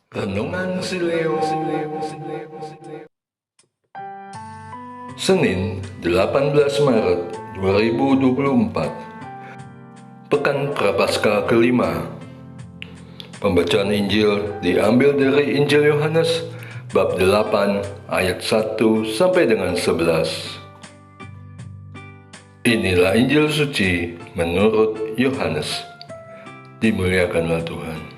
Renungan si Leo. Senin 18 Maret 2024, Pekan Prapaskah kelima. Pembacaan Injil diambil dari Injil Yohanes bab 8 ayat 1 sampai dengan 11. Inilah Injil suci menurut Yohanes. Dimuliakanlah Tuhan.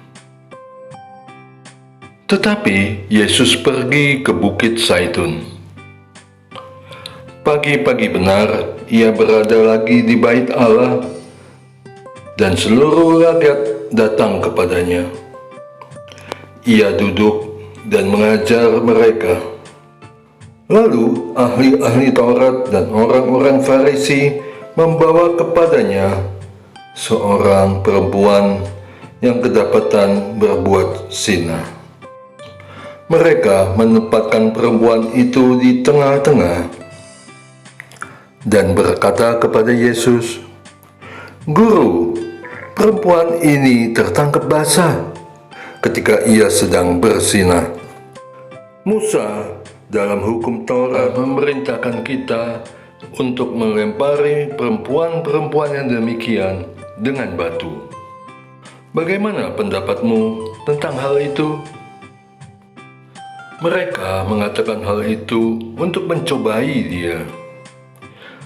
Tetapi Yesus pergi ke Bukit Zaitun. Pagi-pagi benar ia berada lagi di bait Allah, dan seluruh rakyat datang kepadanya. Ia duduk dan mengajar mereka. Lalu ahli-ahli Taurat dan orang-orang Farisi membawa kepadanya seorang perempuan yang kedapatan berbuat zina. Mereka menempatkan perempuan itu di tengah-tengah dan berkata kepada Yesus, "Guru, perempuan ini tertangkap basah ketika ia sedang berzina. Musa dalam hukum Taurat memerintahkan kita untuk melempari perempuan-perempuan yang demikian dengan batu. Bagaimana pendapatmu tentang hal itu?" Mereka mengatakan hal itu untuk mencobai dia,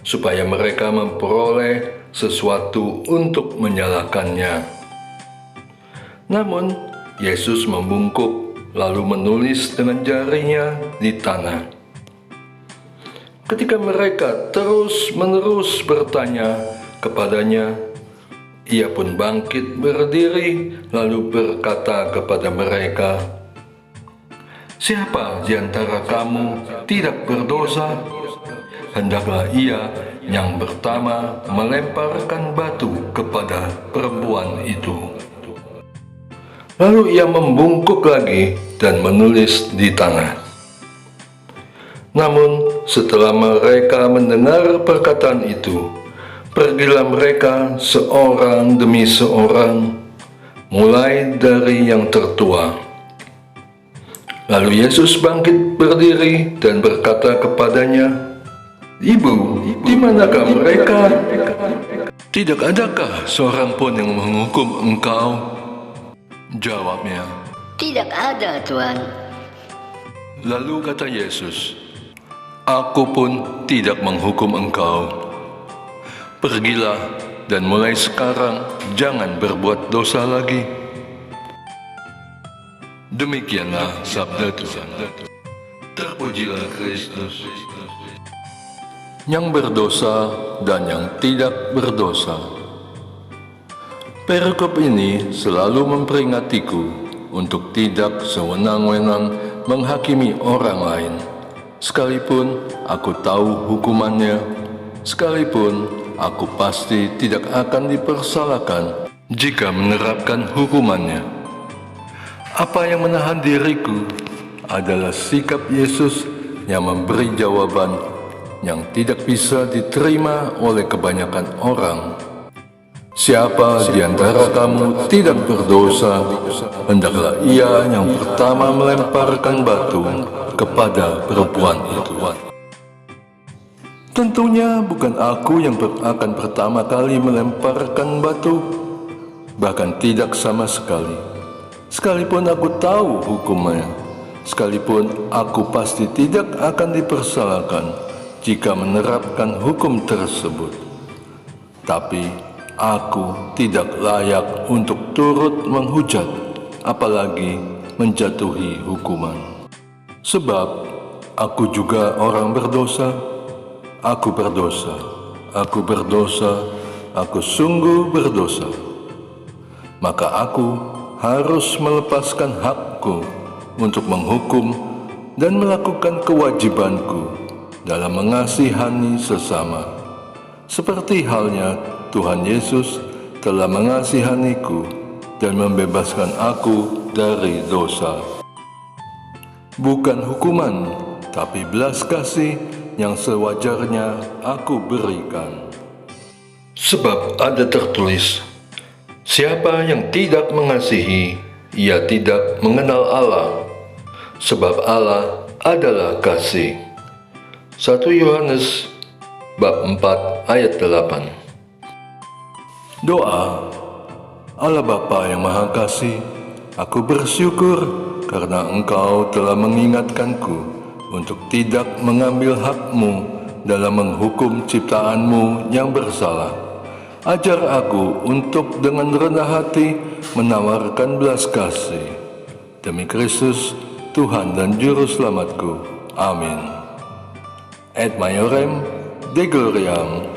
supaya mereka memperoleh sesuatu untuk menyalahkannya. Namun, Yesus membungkuk lalu menulis dengan jarinya di tanah. Ketika mereka terus-menerus bertanya kepadanya, ia pun bangkit berdiri lalu berkata kepada mereka, "Siapa di antara kamu tidak berdosa? Hendaklah ia yang pertama melemparkan batu kepada perempuan itu." Lalu ia membungkuk lagi dan menulis di tanah. Namun setelah mereka mendengar perkataan itu, pergilah mereka seorang demi seorang, mulai dari yang tertua. Lalu Yesus bangkit berdiri dan berkata kepadanya, "Ibu, di manakah mereka? Tidak adakah seorang pun yang menghukum engkau?" Jawabnya, "Tidak ada, Tuhan." Lalu kata Yesus, "Aku pun tidak menghukum engkau. Pergilah dan mulai sekarang jangan berbuat dosa lagi." Demikianlah sabda Tuhan. Terpujilah Kristus. Yang berdosa dan yang tidak berdosa. Perikop ini selalu memperingatku untuk tidak sewenang-wenang menghakimi orang lain, sekalipun aku tahu hukumannya, sekalipun aku pasti tidak akan dipersalahkan jika menerapkan hukumannya. Apa yang menahan diriku adalah sikap Yesus yang memberi jawaban yang tidak bisa diterima oleh kebanyakan orang. "Siapa di antara kamu tidak berdosa, hendaklah ia yang pertama melemparkan batu kepada perempuan itu." Tentunya bukan aku yang akan pertama kali melemparkan batu, bahkan tidak sama sekali. Sekalipun aku tahu hukumnya, sekalipun aku pasti tidak akan dipersalahkan jika menerapkan hukum tersebut. Tapi aku tidak layak untuk turut menghujat, apalagi menjatuhi hukuman. Sebab aku juga orang berdosa, aku berdosa, aku berdosa, aku sungguh berdosa. Maka aku harus melepaskan hakku untuk menghukum dan melakukan kewajibanku dalam mengasihani sesama, seperti halnya Tuhan Yesus telah mengasihaniku dan membebaskan aku dari dosa. Bukan hukuman, tapi belas kasih yang sewajarnya aku berikan. Sebab ada tertulis, "Siapa yang tidak mengasihi, ia tidak mengenal Allah, sebab Allah adalah kasih. 1 Yohanes bab 4 ayat 8. Doa. Allah Bapa yang Maha Kasih, aku bersyukur karena Engkau telah mengingatkanku untuk tidak mengambil hak-Mu dalam menghukum ciptaan-Mu yang bersalah. Ajar aku untuk dengan rendah hati menawarkan belas kasih. Demi Kristus, Tuhan dan Juru Selamatku. Amin. Et Maiorem, Dei Gloriam,